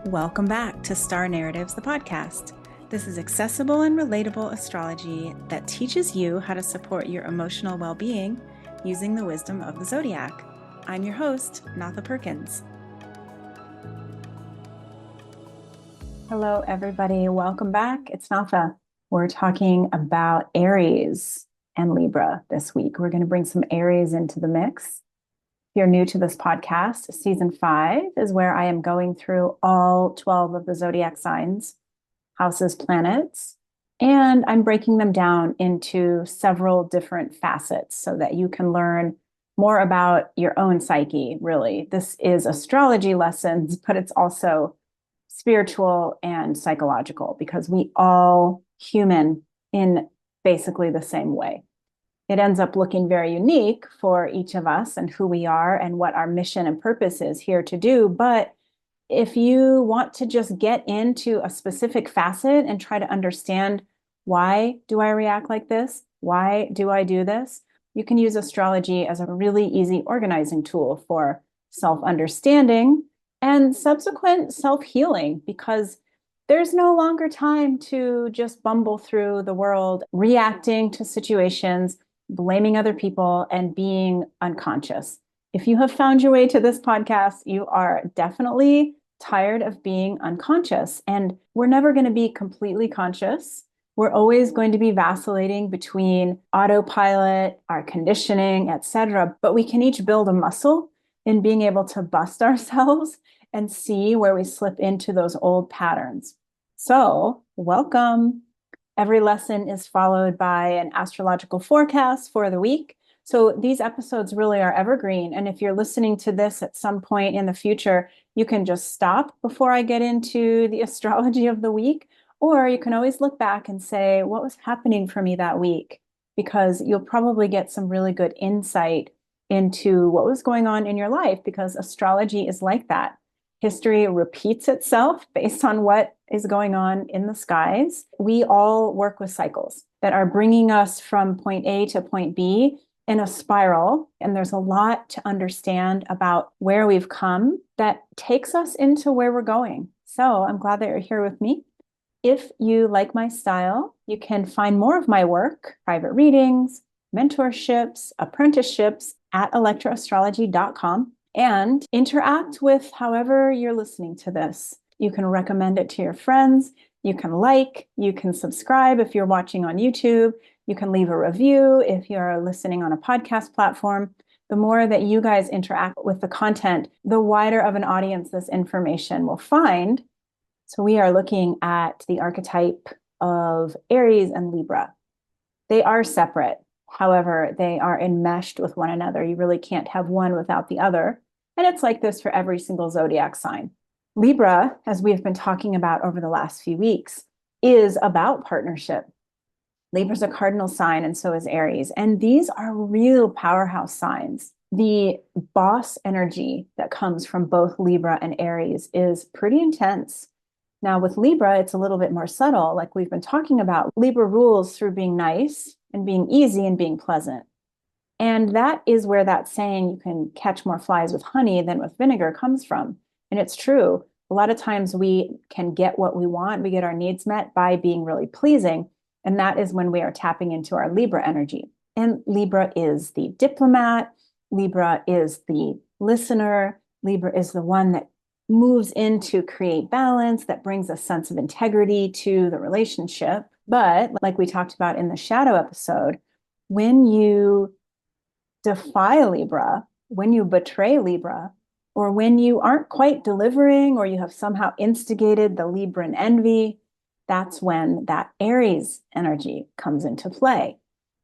Welcome back to Star Narratives, the podcast. This is accessible and relatable astrology that teaches you how to support your emotional well-being using the wisdom of the zodiac. I'm your host, Natha Perkins. Hello, everybody. Welcome back. It's Natha. We're talking about Aries and Libra this week. We're going to bring some Aries into the mix. If you're new to this podcast, season 5 is where I am going through all 12 of the zodiac signs, houses, planets, and I'm breaking them down into several different facets so that you can learn more about your own psyche, really. This is astrology lessons, but it's also spiritual and psychological because we all human in basically the same way. It ends up looking very unique for each of us and who we are and what our mission and purpose is here to do. But if you want to just get into a specific facet and try to understand, why do I react like this? Why do I do this? You can use astrology as a really easy organizing tool for self-understanding and subsequent self-healing, because there's no longer time to just bumble through the world, reacting to situations, blaming other people, and being unconscious. If you have found your way to this podcast, you are definitely tired of being unconscious. And we're never going to be completely conscious. We're always going to be vacillating between autopilot, our conditioning, etc. But we can each build a muscle in being able to bust ourselves and see where we slip into those old patterns. So, welcome. Every lesson is followed by an astrological forecast for the week. So these episodes really are evergreen. And if you're listening to this at some point in the future, you can just stop before I get into the astrology of the week, or you can always look back and say, what was happening for me that week? Because you'll probably get some really good insight into what was going on in your life, because astrology is like that. History repeats itself based on what is going on in the skies. We all work with cycles that are bringing us from point A to point B in a spiral. And there's a lot to understand about where we've come that takes us into where we're going. So I'm glad that you're here with me. If you like my style, you can find more of my work, private readings, mentorships, apprenticeships at electroastrology.com. And interact with however you're listening to this. You can recommend it to your friends. You can like, you can subscribe if you're watching on YouTube. You can leave a review if you're listening on a podcast platform. The more that you guys interact with the content, the wider of an audience this information will find. So we are looking at the archetype of Aries and Libra. They are separate. However, they are enmeshed with one another. You really can't have one without the other. And it's like this for every single zodiac sign. Libra, as we've been talking about over the last few weeks, is about partnership. Libra's a cardinal sign, and so is Aries. And these are real powerhouse signs. The boss energy that comes from both Libra and Aries is pretty intense. Now, with Libra, it's a little bit more subtle, like we've been talking about. Libra rules through being nice and being easy and being pleasant. And that is where that saying, you can catch more flies with honey than with vinegar, comes from. And it's true. A lot of times we can get what we want. We get our needs met by being really pleasing. And that is when we are tapping into our Libra energy. And Libra is the diplomat. Libra is the listener. Libra is the one that moves in to create balance, that brings a sense of integrity to the relationship. But like we talked about in the shadow episode, when you defy Libra, when you betray Libra, or when you aren't quite delivering, or you have somehow instigated the Libran envy, that's when that Aries energy comes into play.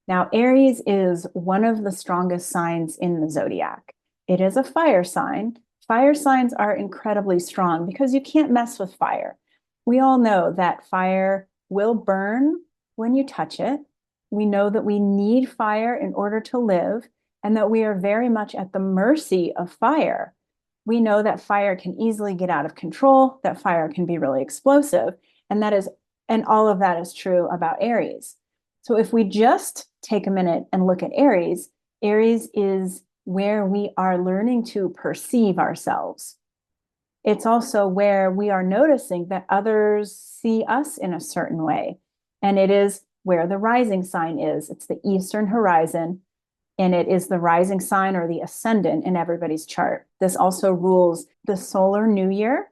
Now, Aries is one of the strongest signs in the zodiac. It is a fire sign. Fire signs are incredibly strong because you can't mess with fire. We all know that fire will burn when you touch it. We know that we need fire in order to live, and that we are very much at the mercy of fire. We know that fire can easily get out of control, that fire can be really explosive, and all of that is true about Aries. So if we just take a minute and look at Aries, Aries is where we are learning to perceive ourselves. It's also where we are noticing that others see us in a certain way. And it is where the rising sign is. It's the eastern horizon, and it is the rising sign or the ascendant in everybody's chart. This also rules the solar new year.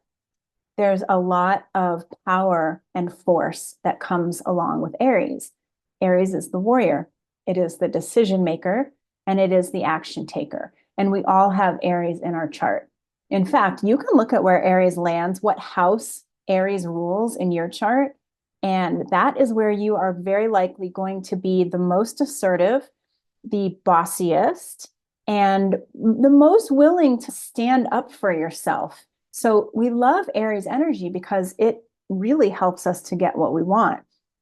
There's a lot of power and force that comes along with Aries. Aries is the warrior, it is the decision maker, and it is the action taker. And we all have Aries in our chart. In fact, you can look at where Aries lands, what house Aries rules in your chart. And that is where you are very likely going to be the most assertive, the bossiest, and the most willing to stand up for yourself. So we love Aries energy because it really helps us to get what we want.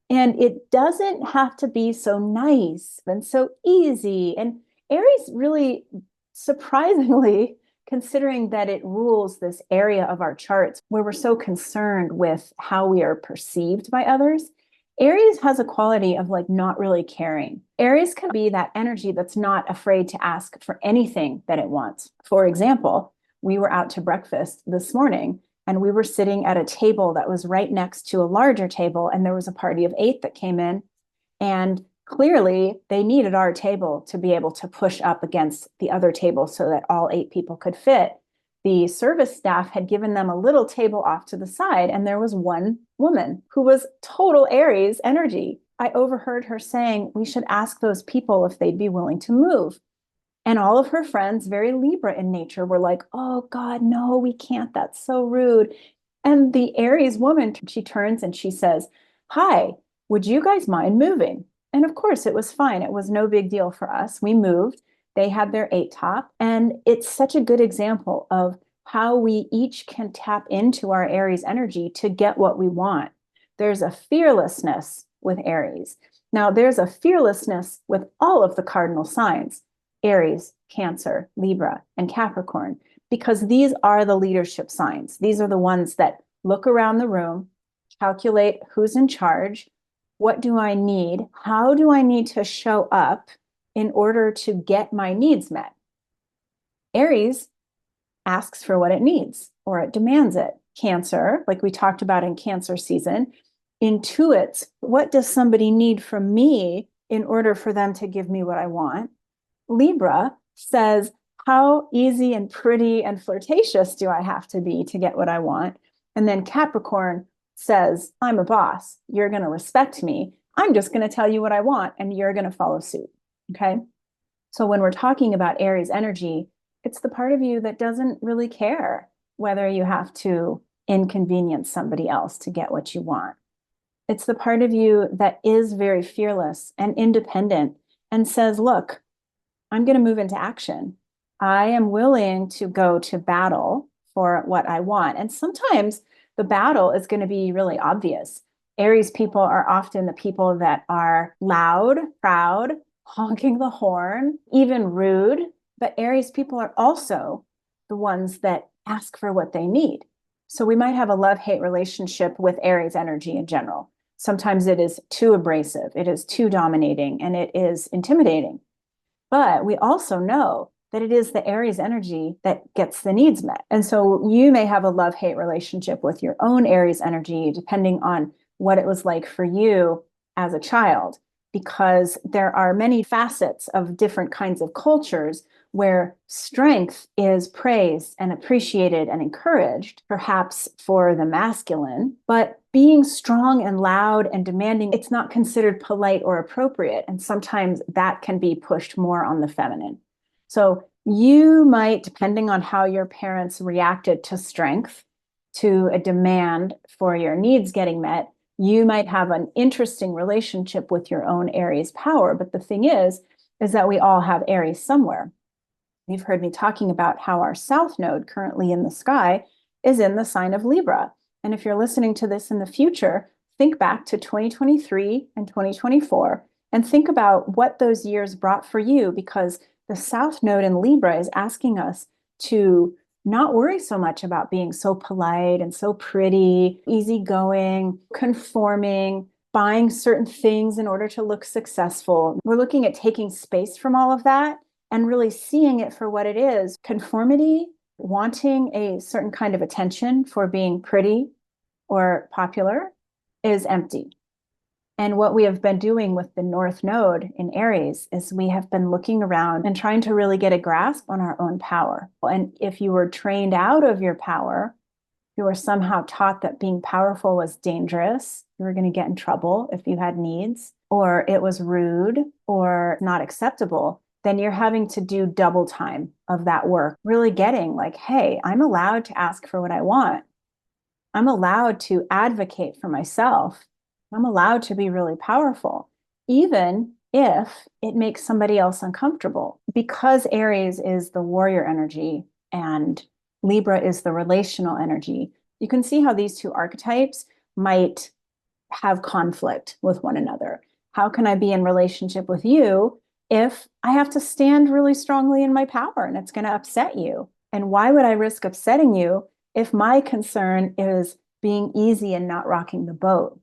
And it doesn't have to be so nice and so easy. And Aries really, surprisingly, considering that it rules this area of our charts where we're so concerned with how we are perceived by others, Aries has a quality of like not really caring. Aries can be that energy that's not afraid to ask for anything that it wants. For example, we were out to breakfast this morning and we were sitting at a table that was right next to a larger table, and there was a party of 8 that came in, and clearly they needed our table to be able to push up against the other table so that all 8 people could fit. The service staff had given them a little table off to the side, and there was one woman who was total Aries energy. I overheard her saying, we should ask those people if they'd be willing to move. And all of her friends, very Libra in nature, were like, oh God, no, we can't. That's so rude. And the Aries woman, she turns and she says, hi, would you guys mind moving? And of course, it was fine. It was no big deal for us. We moved. They had their 8 top. And it's such a good example of how we each can tap into our Aries energy to get what we want. There's a fearlessness with Aries. Now, there's a fearlessness with all of the cardinal signs. Aries, Cancer, Libra, and Capricorn, because these are the leadership signs. These are the ones that look around the room, calculate who's in charge, what do I need, how do I need to show up in order to get my needs met. Aries asks for what it needs or it demands it. Cancer, like we talked about in Cancer season, intuits what does somebody need from me in order for them to give me what I want. Libra says, how easy and pretty and flirtatious do I have to be to get what I want? And then Capricorn says, I'm a boss. You're going to respect me. I'm just going to tell you what I want and you're going to follow suit. Okay. So when we're talking about Aries energy, it's the part of you that doesn't really care whether you have to inconvenience somebody else to get what you want. It's the part of you that is very fearless and independent and says, look, I'm going to move into action. I am willing to go to battle for what I want. And sometimes the battle is going to be really obvious. Aries people are often the people that are loud, proud, honking the horn, even rude. But Aries people are also the ones that ask for what they need. So we might have a love-hate relationship with Aries energy in general. Sometimes it is too abrasive, it is too dominating, and it is intimidating. But we also know that it is the Aries energy that gets the needs met. And so you may have a love-hate relationship with your own Aries energy, depending on what it was like for you as a child, because there are many facets of different kinds of cultures where strength is praised and appreciated and encouraged, perhaps for the masculine, but being strong and loud and demanding, it's not considered polite or appropriate. And sometimes that can be pushed more on the feminine. So you might, depending on how your parents reacted to strength, to a demand for your needs getting met, you might have an interesting relationship with your own Aries power. But the thing is that we all have Aries somewhere. You've heard me talking about how our South Node currently in the sky is in the sign of Libra. And if you're listening to this in the future, think back to 2023 and 2024 and think about what those years brought for you, because the South Node in Libra is asking us to not worry so much about being so polite and so pretty, easygoing, conforming, buying certain things in order to look successful. We're looking at taking space from all of that and really seeing it for what it is. Conformity Wanting a certain kind of attention for being pretty or popular is empty. And what we have been doing with the North Node in Aries is we have been looking around and trying to really get a grasp on our own power. And if you were trained out of your power, you were somehow taught that being powerful was dangerous, you were going to get in trouble if you had needs, or it was rude or not acceptable, then you're having to do double time of that work, really getting like, hey, I'm allowed to ask for what I want. I'm allowed to advocate for myself. I'm allowed to be really powerful, even if it makes somebody else uncomfortable. Because Aries is the warrior energy and Libra is the relational energy, you can see how these two archetypes might have conflict with one another. How can I be in relationship with you if I have to stand really strongly in my power and it's going to upset you? And why would I risk upsetting you if my concern is being easy and not rocking the boat?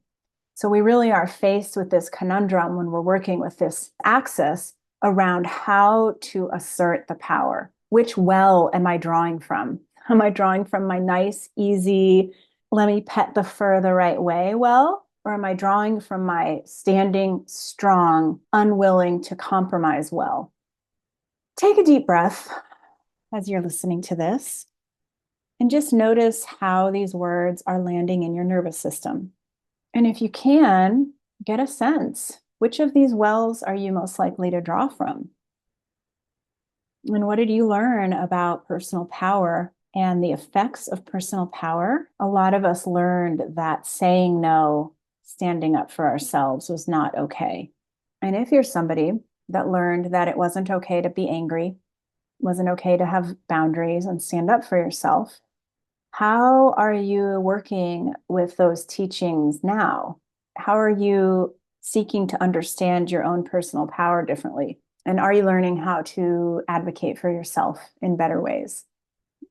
So we really are faced with this conundrum when we're working with this axis around how to assert the power. Which well am I drawing from? Am I drawing from my nice, easy, let me pet the fur the right way well? Or am I drawing from my standing strong, unwilling to compromise well? Take a deep breath as you're listening to this and just notice how these words are landing in your nervous system. And if you can, get a sense, which of these wells are you most likely to draw from? And what did you learn about personal power and the effects of personal power? A lot of us learned that saying no, standing up for ourselves was not okay. And if you're somebody that learned that it wasn't okay to be angry, wasn't okay to have boundaries and stand up for yourself, how are you working with those teachings now? How are you seeking to understand your own personal power differently? And are you learning how to advocate for yourself in better ways?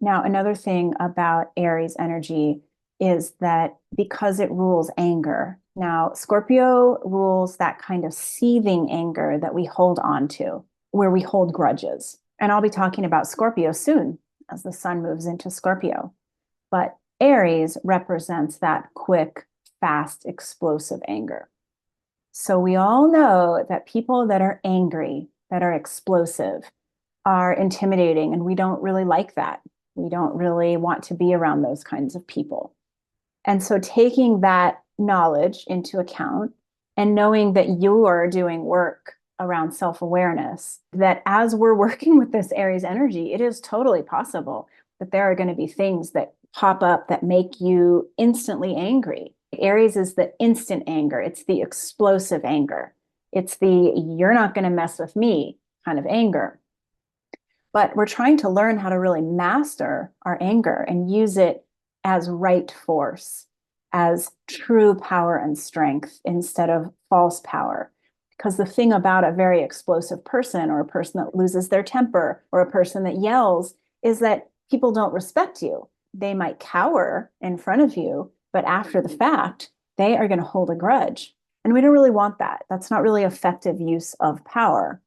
Now, another thing about Aries energy is that because it rules anger, now Scorpio rules that kind of seething anger that we hold on to, where we hold grudges. And I'll be talking about Scorpio soon as the sun moves into Scorpio. But Aries represents that quick, fast, explosive anger. So we all know that people that are angry, that are explosive, are intimidating, and we don't really like that. We don't really want to be around those kinds of people. And so taking that knowledge into account and knowing that you're doing work around self-awareness, that as we're working with this Aries energy, it is totally possible that there are going to be things that pop up that make you instantly angry. Aries is the instant anger. It's the explosive anger. It's the you're not going to mess with me kind of anger. But we're trying to learn how to really master our anger and use it as right force, as true power and strength instead of false power. Because the thing about a very explosive person or a person that loses their temper or a person that yells is that people don't respect you. They might cower in front of you, but after the fact, they are going to hold a grudge. And we don't really want that. That's not really effective use of power.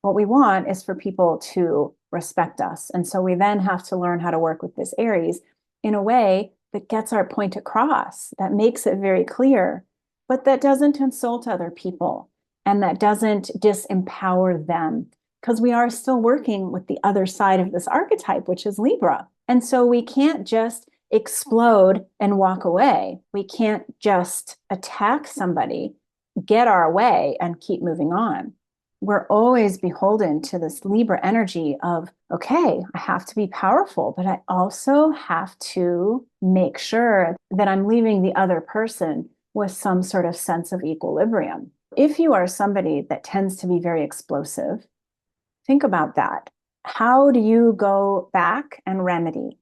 What we want is for people to respect us. And so we then have to learn how to work with this Aries in a way that gets our point across, that makes it very clear, but that doesn't insult other people and that doesn't disempower them, because we are still working with the other side of this archetype, which is Libra. And so we can't just explode and walk away. We can't just attack somebody, get our way, and keep moving on. We're always beholden to this Libra energy of, okay, I have to be powerful, but I also have to make sure that I'm leaving the other person with some sort of sense of equilibrium. If you are somebody that tends to be very explosive, think about that. How do you go back and remedy?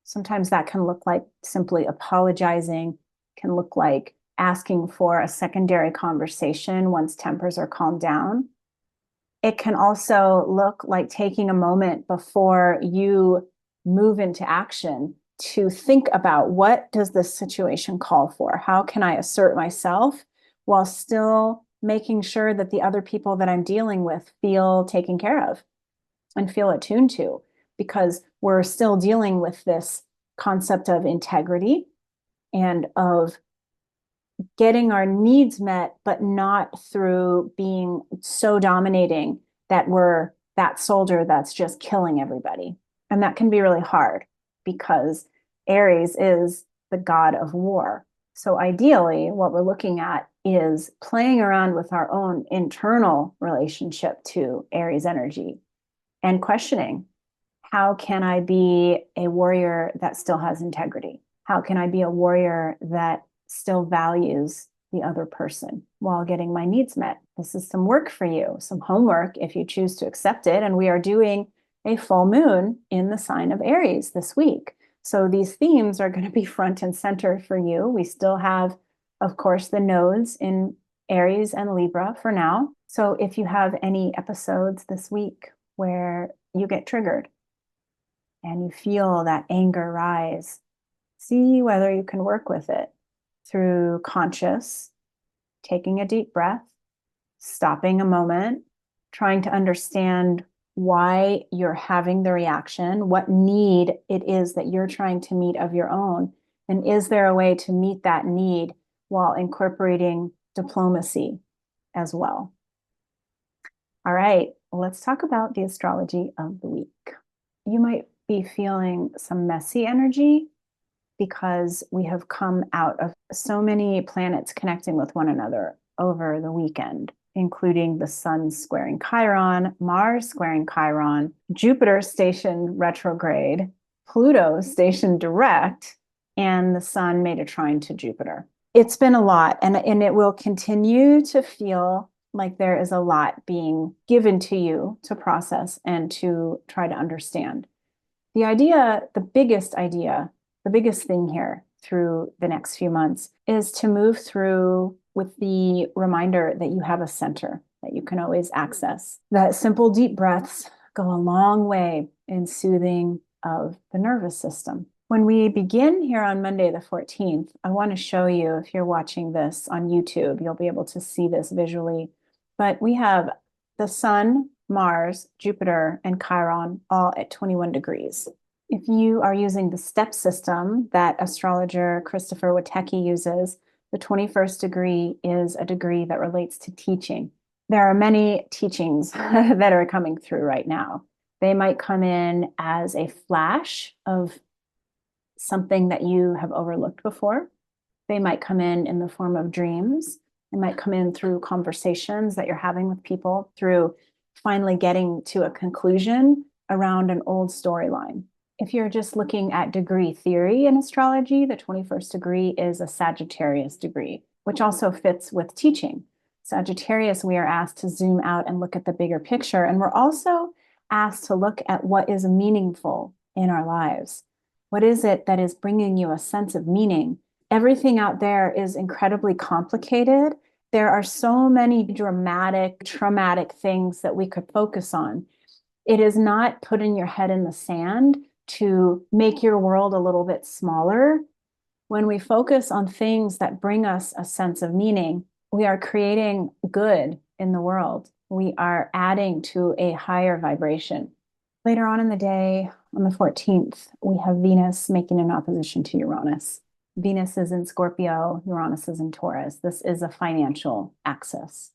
Sometimes that can look like simply apologizing, can look like asking for a secondary conversation once tempers are calmed down. It can also look like taking a moment before you move into action to think about, what does this situation call for? How can I assert myself while still making sure that the other people that I'm dealing with feel taken care of and feel attuned to? because we're still dealing with this concept of integrity and of getting our needs met, but not through being so dominating that we're that soldier that's just killing everybody. And that can be really hard because Aries is the god of war. So ideally, what we're looking at is playing around with our own internal relationship to Aries energy and questioning, how can I be a warrior that still has integrity? How can I be a warrior that still values the other person while getting my needs met? This is some work for you, some homework if you choose to accept it. And we are doing a full moon in the sign of Aries this week. So these themes are going to be front and center for you. We still have, of course, the nodes in Aries and Libra for now. So if you have any episodes this week where you get triggered and you feel that anger rise, see whether you can work with it through conscious, taking a deep breath, stopping a moment, trying to understand why you're having the reaction, what need it is that you're trying to meet of your own, and is there a way to meet that need while incorporating diplomacy as well. All right, let's talk about the astrology of the week. You might be feeling some messy energy because we have come out of so many planets connecting with one another over the weekend, including the Sun squaring Chiron, Mars squaring Chiron, Jupiter stationed retrograde, Pluto stationed direct, and the Sun made a trine to Jupiter. It's been a lot, and it will continue to feel like there is a lot being given to you to process and to try to understand. The biggest thing here through the next few months is to move through with the reminder that you have a center that you can always access. That simple deep breaths go a long way in soothing of the nervous system. When we begin here on Monday, the 14th, I want to show you, if you're watching this on YouTube, you'll be able to see this visually. But we have the Sun, Mars, Jupiter, and Chiron all at 21 degrees. If you are using the step system that astrologer Christopher Witecki uses, the 21st degree is a degree that relates to teaching. There are many teachings that are coming through right now. They might come in as a flash of something that you have overlooked before. They might come in the form of dreams. They might come in through conversations that you're having with people, through finally getting to a conclusion around an old storyline. If you're just looking at degree theory in astrology, the 21st degree is a Sagittarius degree, which also fits with teaching. Sagittarius, we are asked to zoom out and look at the bigger picture. And we're also asked to look at what is meaningful in our lives. What is it that is bringing you a sense of meaning? Everything out there is incredibly complicated. There are so many dramatic, traumatic things that we could focus on. It is not putting your head in the sand to make your world a little bit smaller. When we focus on things that bring us a sense of meaning, we are creating good in the world. We are adding to a higher vibration. Later on in the day, on the 14th, we have Venus making an opposition to Uranus. Venus is in Scorpio, Uranus is in Taurus. This is a financial axis.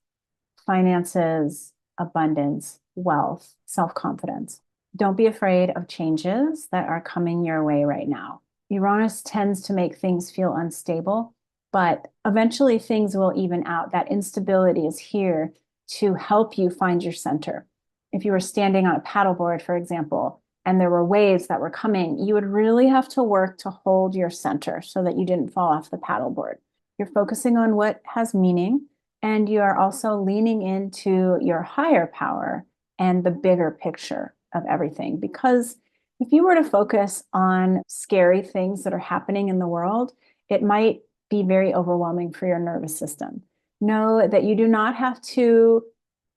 Finances, abundance, wealth, self-confidence. Don't be afraid of changes that are coming your way right now. Uranus tends to make things feel unstable, but eventually things will even out. That instability is here to help you find your center. If you were standing on a paddleboard, for example, and there were waves that were coming, you would really have to work to hold your center so that you didn't fall off the paddleboard. You're focusing on what has meaning, and you are also leaning into your higher power and the bigger picture of everything. Because if you were to focus on scary things that are happening in the world, it might be very overwhelming for your nervous system. Know that you do not have to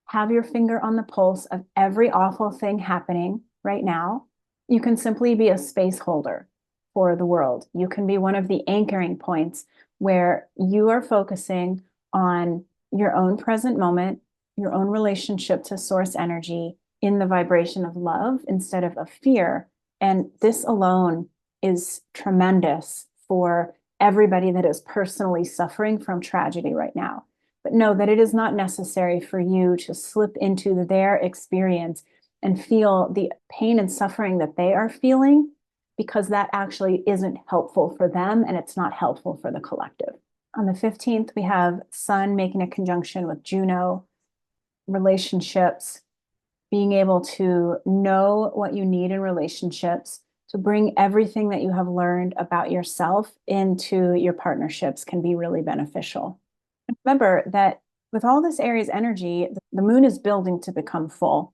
have your finger on the pulse of every awful thing happening right now. You can simply be a space holder for the world. You can be one of the anchoring points where you are focusing on your own present moment, your own relationship to source energy, in the vibration of love instead of fear. And this alone is tremendous for everybody that is personally suffering from tragedy right now. But know that it is not necessary for you to slip into their experience and feel the pain and suffering that they are feeling, because that actually isn't helpful for them and it's not helpful for the collective. On the 15th, we have Sun making a conjunction with Juno, relationships, being able to know what you need in relationships, to bring everything that you have learned about yourself into your partnerships can be really beneficial. And remember that with all this Aries energy, the moon is building to become full.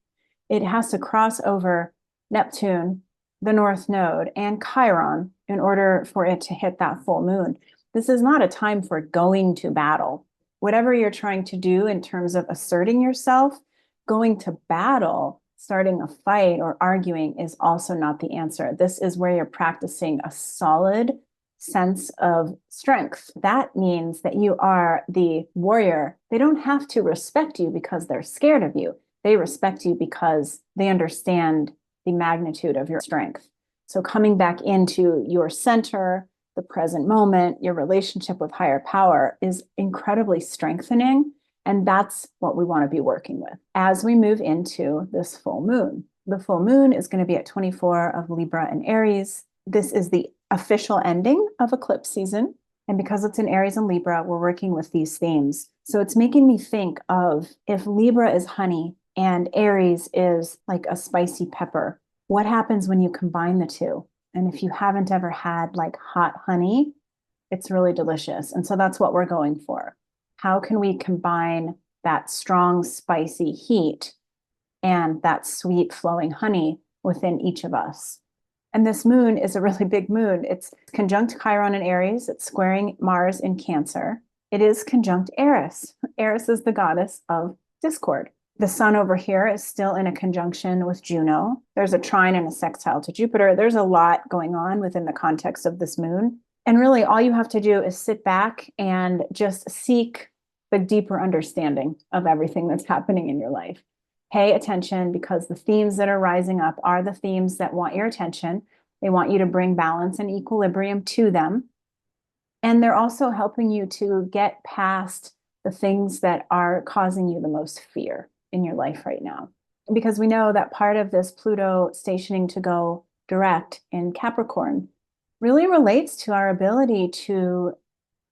It has to cross over Neptune, the North Node, and Chiron in order for it to hit that full moon. This is not a time for going to battle. Whatever you're trying to do in terms of asserting yourself, going to battle, starting a fight or arguing is also not the answer. This is where you're practicing a solid sense of strength. That means that you are the warrior. They don't have to respect you because they're scared of you. They respect you because they understand the magnitude of your strength. So coming back into your center, the present moment, your relationship with higher power is incredibly strengthening. And that's what we want to be working with as we move into this full moon. The full moon is going to be at 24 of Libra and Aries. This is the official ending of eclipse season. And because it's in Aries and Libra, we're working with these themes. So it's making me think of, if Libra is honey and Aries is like a spicy pepper, what happens when you combine the two? And if you haven't ever had like hot honey, it's really delicious. And so that's what we're going for. How can we combine that strong, spicy heat and that sweet flowing honey within each of us? And this moon is a really big moon. It's conjunct Chiron in Aries. It's squaring Mars in Cancer. It is conjunct Eris. Eris is the goddess of discord. The sun over here is still in a conjunction with Juno. There's a trine and a sextile to Jupiter. There's a lot going on within the context of this moon. And really, all you have to do is sit back and just seek the deeper understanding of everything that's happening in your life. Pay attention, because the themes that are rising up are the themes that want your attention. They want you to bring balance and equilibrium to them. And they're also helping you to get past the things that are causing you the most fear in your life right now. Because we know that part of this Pluto stationing to go direct in Capricorn really relates to our ability to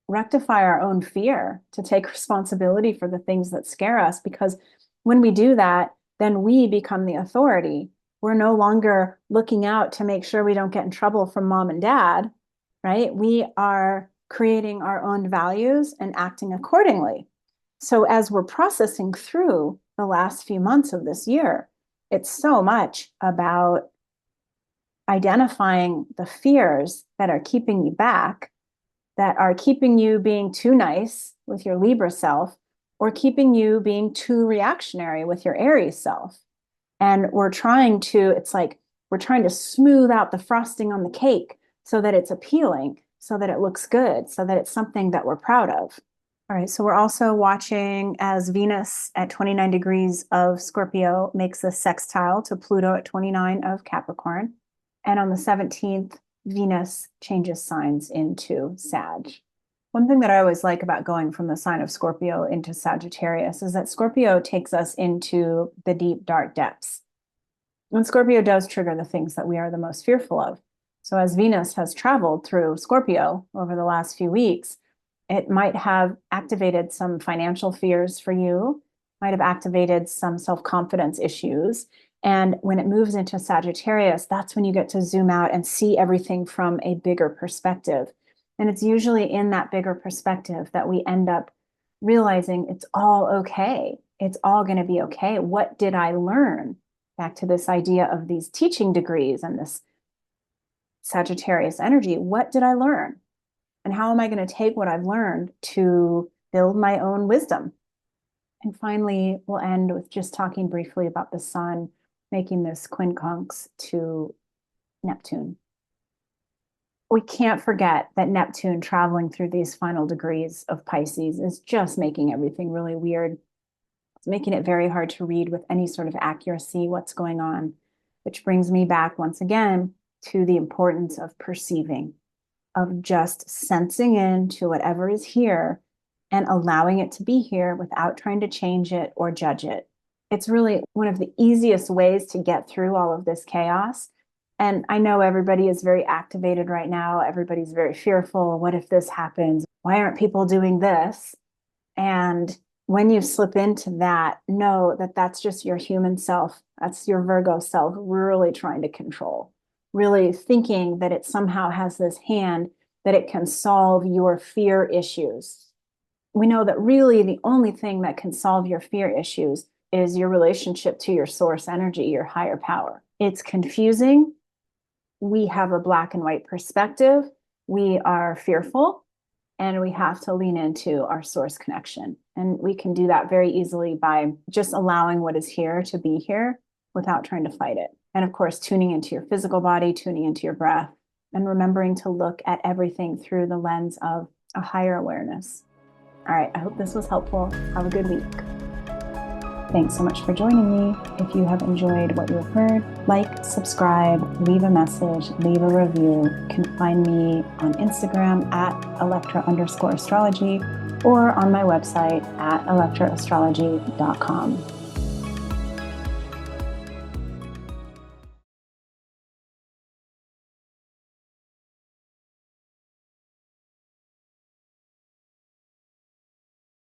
rectify our own fear, to take responsibility for the things that scare us. Because when we do that, then we become the authority. We're no longer looking out to make sure we don't get in trouble from mom and dad, right? We are creating our own values and acting accordingly. So as we're processing through the last few months of this year, it's so much about identifying the fears that are keeping you back, that are keeping you being too nice with your Libra self, or keeping you being too reactionary with your Aries self. And we're trying to smooth out the frosting on the cake so that it's appealing, so that it looks good, so that it's something that we're proud of. All right, so we're also watching as Venus at 29 degrees of Scorpio makes a sextile to Pluto at 29 of Capricorn. And on the 17th, Venus changes signs into Sag. One thing that I always like about going from the sign of Scorpio into Sagittarius is that Scorpio takes us into the deep, dark depths. And Scorpio does trigger the things that we are the most fearful of. So as Venus has traveled through Scorpio over the last few weeks, it might have activated some financial fears for you, might have activated some self-confidence issues. And when it moves into Sagittarius, that's when you get to zoom out and see everything from a bigger perspective. And it's usually in that bigger perspective that we end up realizing it's all okay. It's all going to be okay. What did I learn? Back to this idea of these teaching degrees and this Sagittarius energy. What did I learn? And how am I going to take what I've learned to build my own wisdom? And finally, we'll end with just talking briefly about the sun making this quincunx to Neptune. We can't forget that Neptune traveling through these final degrees of Pisces is just making everything really weird. It's making it very hard to read with any sort of accuracy what's going on, which brings me back once again to the importance of perceiving, of just sensing into whatever is here and allowing it to be here without trying to change it or judge it. It's really one of the easiest ways to get through all of this chaos. And I know everybody is very activated right now. Everybody's very fearful. What if this happens? Why aren't people doing this? And when you slip into that, know that that's just your human self. That's your Virgo self really trying to control, really thinking that it somehow has this hand that it can solve your fear issues. We know that really the only thing that can solve your fear issues is your relationship to your source energy, your higher power. It's confusing. We have a black and white perspective. We are fearful, and we have to lean into our source connection. And we can do that very easily by just allowing what is here to be here without trying to fight it. And of course, tuning into your physical body, tuning into your breath, and remembering to look at everything through the lens of a higher awareness. All right, I hope this was helpful. Have a good week. Thanks so much for joining me. If you have enjoyed what you have heard, like, subscribe, leave a message, leave a review. You can find me on Instagram at Electra_astrology or on my website at electraastrology.com.